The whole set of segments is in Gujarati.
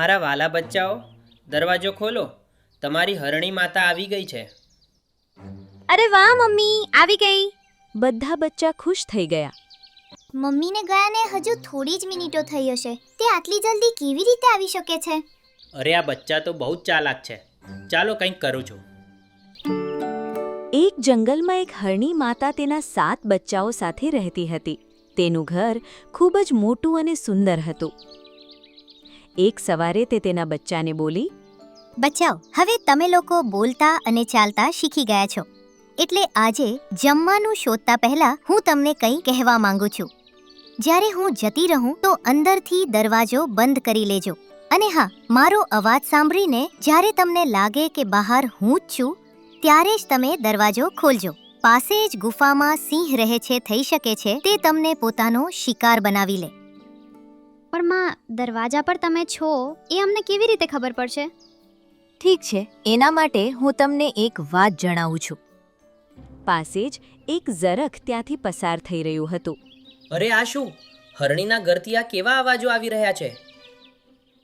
મારા વાલા બચ્ચાઓ, દરવાજો ખોલો. તમારી હરણી માતા આવી ગઈ છે. અરે વાહ મમ્મી, આવી ગઈ. બધા બચ્ચા ખુશ થઈ ગયા. મમ્મીને ગયાને હજુ થોડી જ મિનિટો થઈ હશે. તે આટલી જલ્દી કેવી રીતે આવી શકે છે? અરે આ બચ્ચા તો બહુ જ ચાલાક છે. ચાલો કંઈક કરું છું. એક જંગલમાં એક હરણી માતા તેના 7 બચ્ચાઓ સાથે રહેતી હતી. તેનું ઘર ખૂબ જ મોટું અને સુંદર હતું. એક સવારે તે તેના બચ્ચાને બોલી, બચ્ચાઓ, હવે તમે લોકો બોલતા અને ચાલતા શીખી ગયા છો. એટલે આજે જમવાનું શોધતા પહેલા હું તમને કંઈ કહેવા માંગુ છું. જ્યારે હું જતી રહું તો અંદરથી દરવાજો બંધ કરી લેજો. અને હા, મારો અવાજ સાંભળીને જ્યારે તમને લાગે કે બહાર હું જ છું, ત્યારે જ તમે દરવાજો ખોલજો. પાસે જ ગુફામાં સિંહ રહે છે, થઈ શકે છે તે તમને પોતાનો શિકાર બનાવી લે. પણ માં, દરવાજા પર તમે છો એ અમને કેવી રીતે ખબર પડશે? ઠીક છે, એના માટે હું તમને એક વાત જણાવું છું. પાસે જ એક ઝરખ ત્યાંથી પસાર થઈ રહ્યું હતું. અરે આ શું? હરણીના ઘરથી આ કેવા અવાજો આવી રહ્યા છે?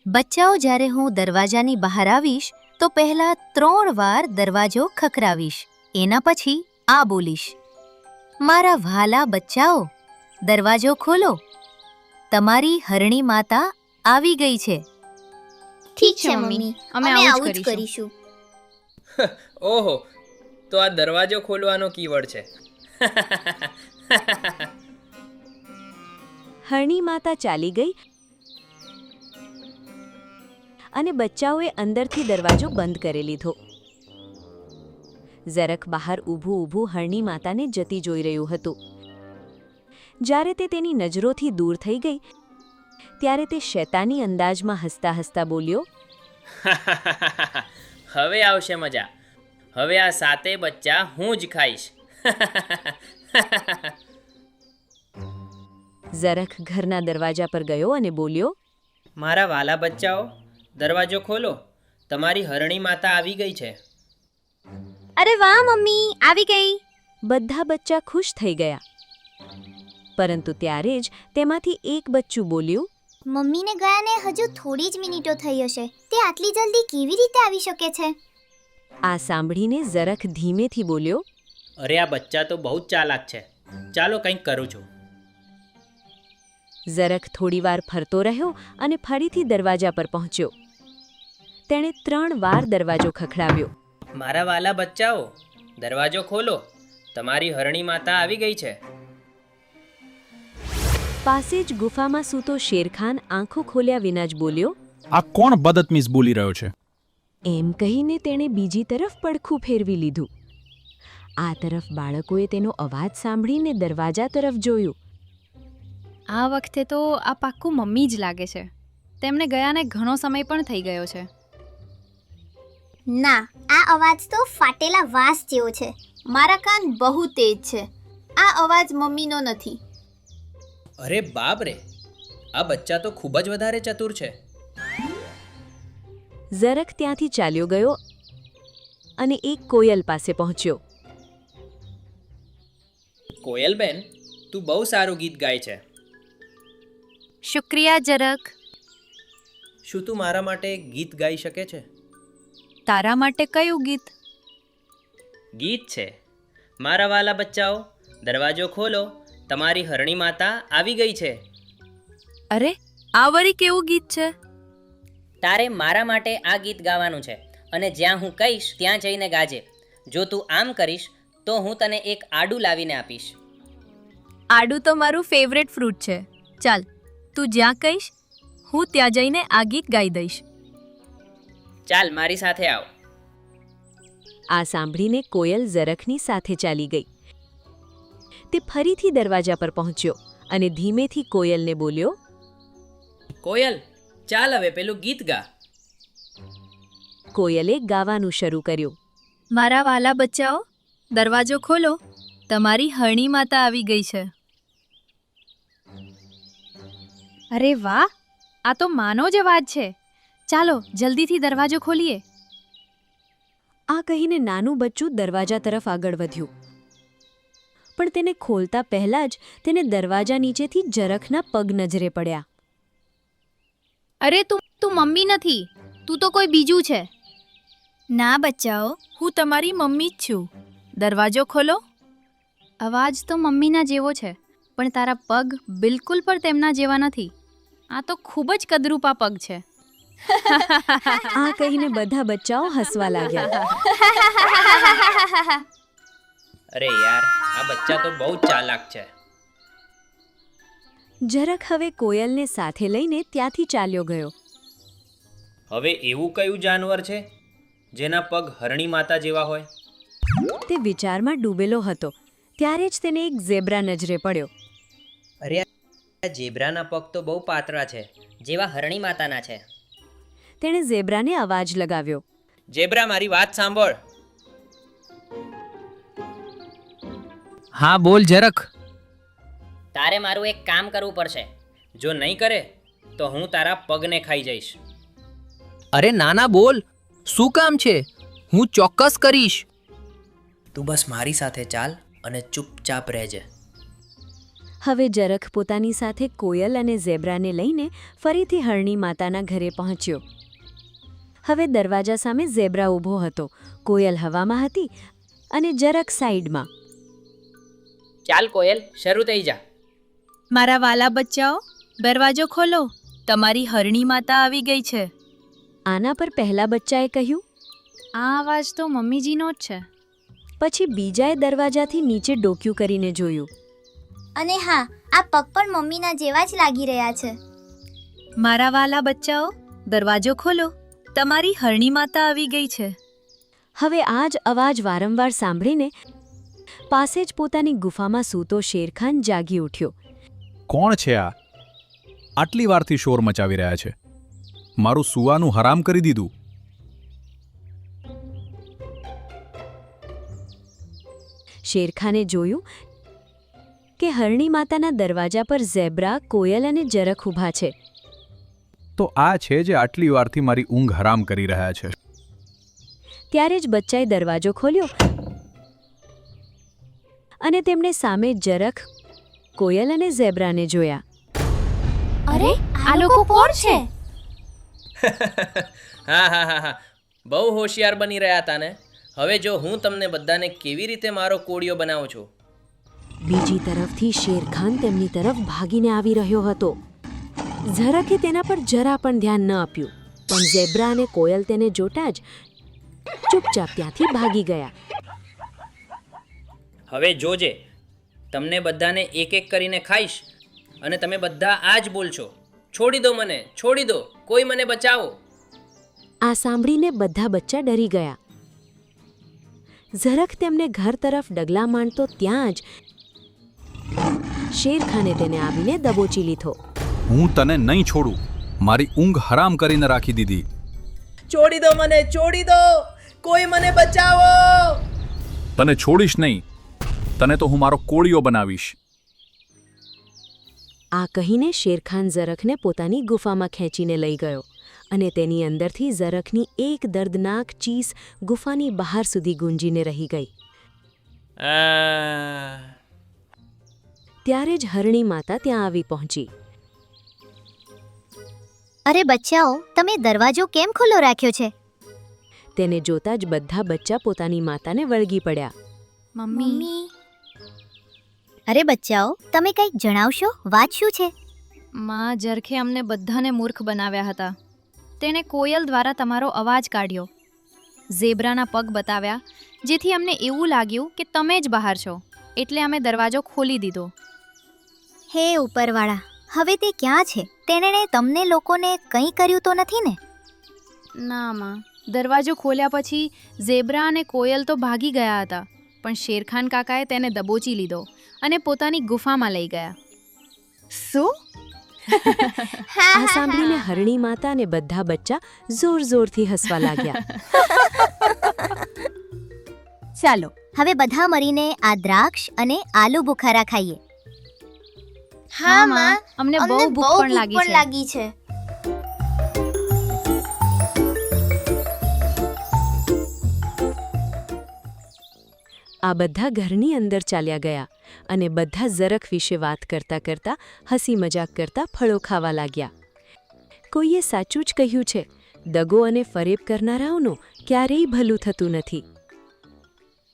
બચ્ચાઓ, જ્યારે હું દરવાજાની બહાર આવીશ તો પહેલા 3 વાર દરવાજો ખખડાવીશ. એના પછી આ બોલીશ, મારા વહાલા બચ્ચાઓ, દરવાજો ખોલો. તમારી હરણી માતા આવી ગઈ છે. ઠીક છે મમ્મી, અમે આવું જ કરીશું. ઓહો, તો આ દરવાજો ખોલવાનો કીવર્ડ છે. હરણી માતા ચાલી ગઈ અને બચ્ચાઓએ અંદરથી દરવાજો બંધ કરી લીધો. ઝરખ બહાર ઊભું હરણી માતાને જતી જોઈ રહ્યું હતું. જ્યારે તે તેની નજરોથી દૂર થઈ ગઈ ત્યારે તે શૈતાની અંદાજમાં હસતા હસતા બોલ્યો, હવે આવશે મજા. હવે આ 7 બચ્ચા હું જ ખાઈશ. ઝરખ ઘરના દરવાજા પર ગયો અને બોલ્યો, મારા વાલા બચ્ચાઓ, દરવાજો ખોલો. તમારી હરણી માતા આવી ગઈ છે. અરે વાહ મમ્મી, આવી ગઈ. બધા બચ્ચા ખુશ થઈ ગયા. પરંતુ ત્યારે જ તેમાંથી એક બચ્ચું બોલ્યું, મમ્મીને ગયાને હજુ થોડી જ મિનિટો થઈ હશે. તે આટલી જલ્દી કેવી રીતે આવી શકે છે? આ સાંભળીને ઝરખ ધીમેથી બોલ્યો, અરે આ બચ્ચા તો બહુ જ ચાલાક છે. ચાલો કંઈક કરું છું. ઝરખ થોડીવાર ફરતો રહ્યો અને ફરીથી દરવાજા પર પહોંચ્યો. તેણે 3 વાર દરવાજો ખખડાવ્યો. મારા વાલા બચ્ચાઓ, દરવાજો ખોલો. તમારી હરણી માતા આવી ગઈ છે. પાસે જ ગુફામાં સૂતો શેરખાન આંખો ખોલ્યા વિના જ બોલ્યો, આ કોણ બદતમીઝ બોલી રહ્યો છે? એમ કહીને તેણે બીજી તરફ પડખું ફેરવી લીધું. આ તરફ બાળકોએ તેનો અવાજ સાંભળીને દરવાજા તરફ જોયું. આ વખતે તો આ પાક્કું મમ્મી જ લાગે છે. તેમને ગયાને ઘણો સમય પણ થઈ ગયો છે. ના, આ અવાજ તો ફાટેલા વાંસ જેવો છે. મારા કાન બહુ તેજ છે. આ અવાજ મમ્મીનો નથી. અરે બાપ રે, આ બચ્ચા તો ખૂબ જ વધારે ચતુર છે. ઝરખ ત્યાંથી ચાલ્યો ગયો અને એક કોયલ પાસે પહોંચ્યો. કોયલબેન, તું બહુ સારું ગીત ગાય છે. શુક્રિયા ઝરખ. શું તું મારા માટે એક ગીત ગાઈ શકે છે? તારા માટે કયું ગીત? ગીત છે, મારા વાલા બચ્ચાઓ, દરવાજો ખોલો. તમારી હરણી માતા આવી ગઈ છે. અરે, આ વળી કેવું ગીત છે? તારે મારા માટે આ ગીત ગાવાનું છે અને જ્યાં હું કહીશ ત્યાં જઈને ગાજે. જો તું આમ કરીશ તો હું તને એક આડું લાવીને આપીશ. આડું તો મારું ફેવરેટ ફ્રૂટ છે. ચાલ, તું જ્યાં કહીશ હું ત્યાં જઈને આ ગીત ગાઈ દઈશ. ચાલ, મારી સાથે આવ. આ સાંભળીને કોયલ ઝરખની સાથે ચાલી ગઈ. તે ફરીથી દરવાજા પર પહોંચ્યો અને ધીમેથી કોયલને બોલ્યો, કોયલ, ચાલ હવે પેલું ગીત ગા. કોયલે ગાવાનું શરૂ કર્યું. મારા વાલા બચ્ચાઓ, દરવાજો ખોલો. તમારી હરણી માતા આવી ગઈ છે. અરે વાહ, આ તો માનો જ અવાજ છે. ચાલો જલ્દીથી દરવાજો ખોલીએ. આ કહીને નાનું બચ્ચું દરવાજા તરફ આગળ વધ્યું. પણ તેને ખોલતા પહેલા જ તેને દરવાજા નીચેથી ઝરખના પગ નજરે પડ્યા. અરે તું તું મમ્મી નથી, તું તો કોઈ બીજું છે. ના બચ્ચાઓ, હું તમારી મમ્મી જ છું. દરવાજો ખોલો. અવાજ તો મમ્મીના જેવો છે, પણ તારા પગ બિલકુલ પણ તેમના જેવા નથી. આ તો ખૂબ જ કદરૂપા પગ છે. આ કહીને બધા બચ્ચાઓ હસવા લાગ્યા. અરે યાર, આ બચ્ચા તો બહુ ચાલાક છે. ઝરખ હવે કોયલને સાથે લઈને ત્યાંથી ચાલ્યો ગયો. હવે એવું કયું જાનવર છે જેના પગ હરણી માતા જેવા હોય? તે વિચારમાં ડૂબેલો હતો. ત્યારે જ તેને એક ઝેબ્રા નજરે પડ્યો. અરે, આ ઝેબ્રાના પગ તો બહુ પાતળા છે. જેવા હરણી માતાના છે. તેણે ઝેબ્રાને અવાજ લગાવ્યો. ઝેબ્રા, મારી વાત સાંભળ. હા બોલ ઝરખ. તારે મારું એક કામ કરવું પડશે. જો નહીં કરે તો હું તારા પગને ખાઈ જઈશ. અરે નાના બોલ, શું કામ છે? હું ચોક્કસ કરીશ. તું બસ મારી સાથે ચાલ અને ચૂપચાપ રહેજે. હવે ઝરખ પોતાની સાથે કોયલ અને ઝેબ્રાને લઈને ફરીથી હરણી માતાના ઘરે પહોંચ્યો. હવે દરવાજા સામે ઝેબ્રા ઊભો હતો. કોયલ હવામાં હતી અને ઝરખ સાઈડમાં. ચાલ કોયલ, શરૂ થઈ જા. મારા વાલા બચ્ચાઓ, દરવાજો ખોલો. તમારી હરણી માતા આવી ગઈ છે. આના પર પહેલા બચ્ચાએ કહ્યું. આ અવાજ તો મમ્મીજીનો જ છે. પછી બીજાએ દરવાજાથી નીચે ડોક્યું કરીને જોયું. અને હા, આ પગ પણ મમ્મીના જેવા જ લાગી રહ્યા છે. મારા વાલા બચ્ચાઓ, દરવાજો ખોલો. તમારી હરણી માતા આવી ગઈ છે. હવે આ જ અવાજ વારંવાર સાંભળીને પાસે જ પોતાની ગુફામાં સૂતો શેરખાન જાગી ઉઠ્યો. કોણ છે આ? આટલી વારથી શોર મચાવી રહ્યા છે. મારું સૂવાનું હરામ કરી દીધું. શેરખાને જોયું કે હરણી માતાના દરવાજા પર ઝેબ્રા, કોયલ અને ઝરખ ઊભા છે. તો આ છે જે આટલી વારથી મારી ઊંઘ હરામ કરી રહ્યા છે. ત્યારે જ બચ્ચાએ દરવાજો ખોલ્યો અને તેમણે સામે ઝરખ, કોયલ અને ઝેબ્રાને જોયા. અરે, આ લોકો કોણ છે? હા હા હા હા, બહુ હોશિયાર બની રહ્યા હતા ને. હવે જો હું તમને બધાને કેવી રીતે મારો કોળિયો બનાવું છું. બીજી તરફથી શેરખાન તેમની તરફ ભાગીને આવી રહ્યો હતો. ઝરખે તેના પર જરા પણ ધ્યાન ન આપ્યું, પણ ઝેબ્રા અને કોયલ તેને જોતા જ ચૂપચાપ ત્યાંથી ભાગી ગયા. હવે જોજે, તમને બધાને એક એક કરીને ખાઈશ અને તમે બધા આ જ બોલશો, છોડી દો મને, છોડી દો, કોઈ મને બચાવો. આ સાંભળીને બધા બચ્ચા ડરી ગયા. ઝરખ તેમને ઘર તરફ ડગલા માંડતો ત્યાં જ શેરખાને તેને આવીને દબોચી લીધો. હું તને નહીં છોડું. મારી ઊંઘ હરામ કરીને રાખી દીધી. છોડી દો મને, છોડી દો, કોઈ મને બચાવો. તને છોડીશ નહીં. તને તો હું મારો કોળિયો બનાવીશ. આ કહીને શેરખાન ઝરખને પોતાની ગુફામાં ખેંચીને લઈ ગયો અને તેની અંદરથી ઝરખની એક દર્દનાક ચીસ ગુફાની બહાર સુધી ગુંજીને રહી ગઈ. ત્યારે જ હરણી માતા ત્યાં આવી પહોંચી. અરે બચ્ચાઓ, તમે દરવાજો કેમ ખુલ્લો રાખ્યો છે? તેને જોતા જ બધા બચ્ચા પોતાની માતાને વળગી પડ્યા. મમ્મી. અરે બચ્ચાઓ, તમે કંઈક જણાવશો? વાત શું છે? માં ઝરખે અમને બધાને મૂર્ખ બનાવ્યા હતા. તેણે કોયલ દ્વારા તમારો અવાજ કાઢ્યો, ઝેબ્રાના પગ બતાવ્યા, જેથી અમને એવું લાગ્યું કે તમે જ બહાર છો, એટલે અમે દરવાજો ખોલી દીધો. હે ઉપરવાળા, હવે તે ક્યાં છે? તેણે તમને લોકોને કંઈ કર્યું તો નથી ને? ના માં, દરવાજો ખોલ્યા પછી ઝેબ્રા અને કોયલ તો ભાગી ગયા હતા, પણ શેરખાન કાકાએ તેને દબોચી લીધો અને પોતાની ગુફામાં લઈ ગયા. શું? આ સાંભળીને હરણી માતા અને બધા બચ્ચા જોર જોરથી હસવા લાગ્યા. ચાલો હવે બધા મળીને આ દ્રાક્ષ અને આલુ બુખારા ખાઈએ. હા માં, અમને બહુ ભૂખ પણ લાગી છે. આ બધા ઘરની અંદર ચાલ્યા ગયા અને બધા ઝરખ વિશે વાત કરતા કરતા, હસી મજાક કરતા ફળો ખાવા લાગ્યા. કોઈએ સાચું જ કહ્યું છે, દગો અને ફરેબ કરનારાઓનું ક્યારેય ભલું થતું નથી.